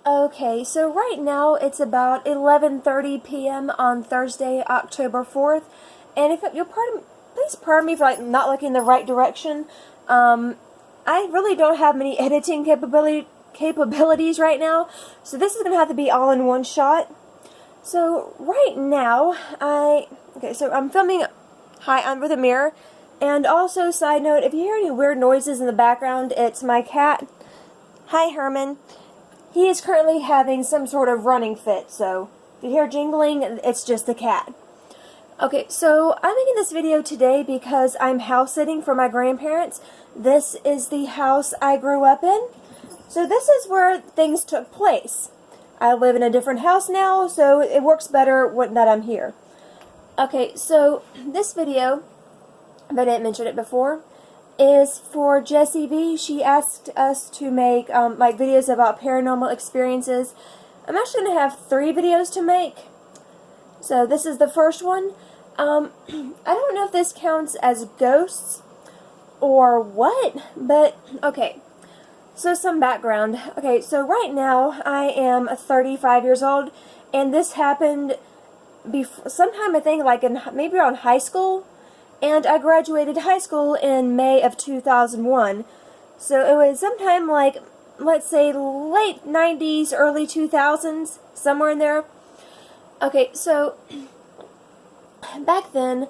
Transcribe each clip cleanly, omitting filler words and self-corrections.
Okay, so right now it's about 11:30 p.m. on Thursday, October 4th, and if you'll please pardon me for not looking in the right direction. I really don't have many editing capabilities right now, so this is gonna have to be all in one shot. So right now, I'm filming. Hi, I'm with a mirror, and also side note, if you hear any weird noises in the background, it's my cat. Hi, Herman. He is currently having some sort of running fit, so if you hear jingling, it's just the cat. Okay, so I'm making this video today because I'm house sitting for my grandparents. This is the house I grew up in. So this is where things took place. I live in a different house now, so it works better that I'm here. Okay, so this video, if I didn't mention it before, is for Jessii Vee. She asked us to make videos about paranormal experiences. I'm actually going to have 3 videos to make. So this is the first one. I don't know if this counts as ghosts or what, but okay. So some background. Okay, so right now I am 35 years old, and this happened sometime I think maybe around high school. And I graduated high school in May of 2001. So it was sometime let's say late 90s, early 2000s, somewhere in there. Okay, so back then,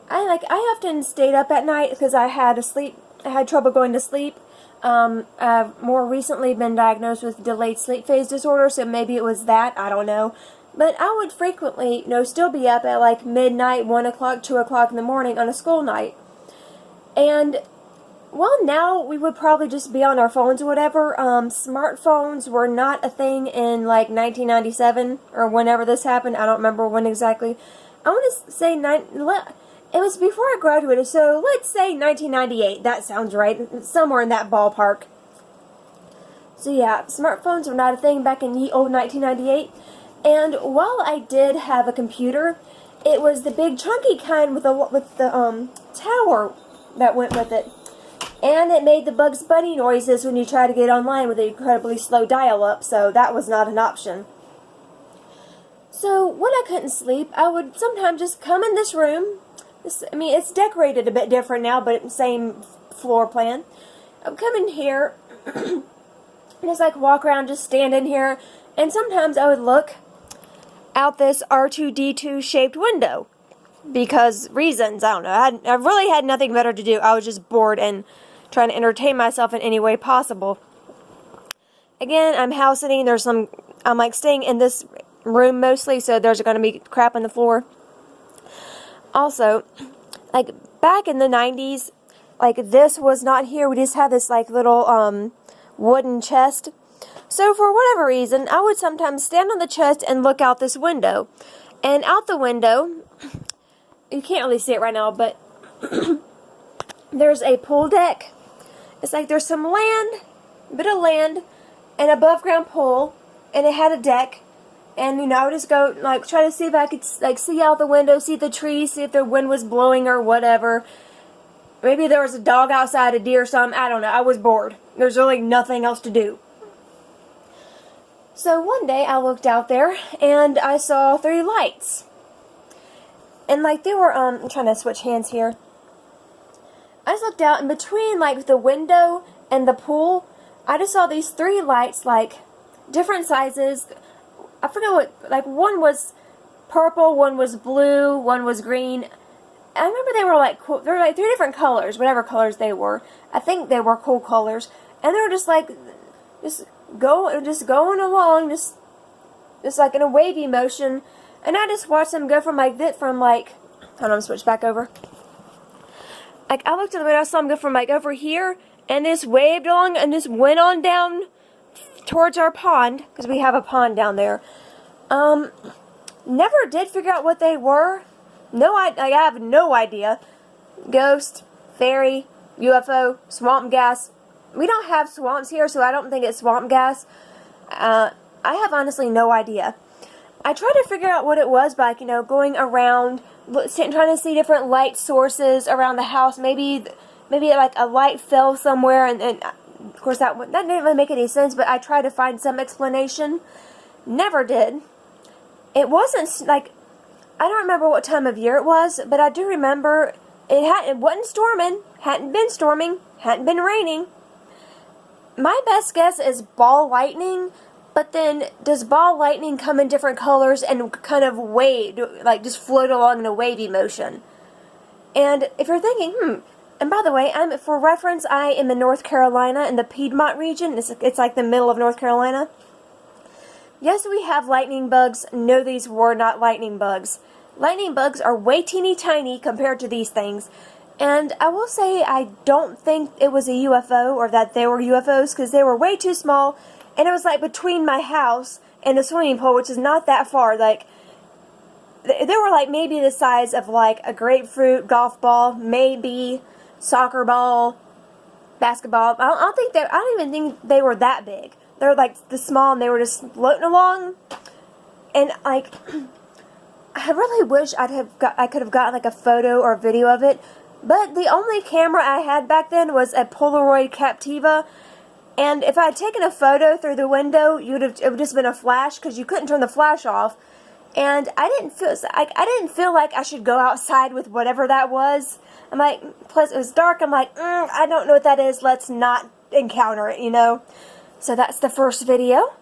I often stayed up at night because I had trouble going to sleep. I've more recently been diagnosed with delayed sleep phase disorder, so maybe it was that, I don't know. But I would frequently, still be up at midnight, 1 o'clock, 2 o'clock in the morning on a school night. And, well, now we would probably just be on our phones or whatever. Smartphones were not a thing in 1997 or whenever this happened. I don't remember when exactly. I want to say it was before I graduated, so let's say 1998. That sounds right. Somewhere in that ballpark. So yeah, smartphones were not a thing back in the old 1998. And while I did have a computer, it was the big chunky kind with the tower that went with it. And it made the Bugs Bunny noises when you try to get online with an incredibly slow dial-up, so that was not an option. So when I couldn't sleep, I would sometimes just come in this room. It's decorated a bit different now, but same floor plan. I would come in here, and just walk around, just stand in here, and sometimes I would look out this R2-D2 shaped window because reasons, I don't know. I really had nothing better to do. I was just bored and trying to entertain myself in any way possible. Again, I'm house sitting. I'm staying in this room mostly, so there's going to be crap on the floor. Also, back in the 90s, this was not here. We just had this little wooden chest. So for whatever reason, I would sometimes stand on the chest and look out this window. And out the window, you can't really see it right now, but there's a pool deck. It's there's some land, a bit of land, an above ground pool, and it had a deck. And I would just go try to see if I could see out the window, see the trees, see if the wind was blowing or whatever. Maybe there was a dog outside, a deer or something. I don't know. I was bored. There's really nothing else to do. So one day I looked out there and I saw 3 lights. And they were I'm trying to switch hands here. I just looked out, and between the window and the pool, I just saw these 3 lights, different sizes. I forget what, one was purple, one was blue, one was green. I remember they were cool. They were 3 different colors, whatever colors they were. I think they were cool colors. And they were just going along, just in a wavy motion, and I just watched them go from hold on, switch back over. I looked at the window, I saw them go from over here, and just waved along, and just went on down towards our pond, because we have a pond down there. Never did figure out what they were. I have no idea. Ghost, fairy, UFO, swamp gas. We don't have swamps here, so I don't think it's swamp gas. I have honestly no idea. I tried to figure out what it was by, going around, trying to see different light sources around the house. Maybe a light fell somewhere and Of course, that didn't really make any sense, but I tried to find some explanation. Never did. It wasn't, like, I don't remember what time of year it was, but I do remember it wasn't storming, hadn't been storming, hadn't been raining. My best guess is ball lightning, but then does ball lightning come in different colors and kind of wave, like just float along in a wavy motion? And if you're thinking, and by the way, for reference, I am in North Carolina, in the Piedmont region. It's like the middle of North Carolina. Yes, we have lightning bugs. No, these were not lightning bugs. Lightning bugs are way teeny tiny compared to these things. And I will say I don't think it was a UFO or that they were UFOs, because they were way too small. And it was like between my house and the swimming pool, which is not that far. Like, they were like maybe the size of like a grapefruit golf ball, maybe soccer ball, basketball. I don't even think they were that big. They're like the small, and they were just floating along. And like, I really wish I could have gotten like a photo or a video of it. But the only camera I had back then was a Polaroid Captiva. And if I had taken a photo through the window, it would have just been a flash, because you couldn't turn the flash off. And I didn't feel like I should go outside with whatever that was. I'm like, plus it was dark. I'm like, I don't know what that is. Let's not encounter it, you know. So that's the first video.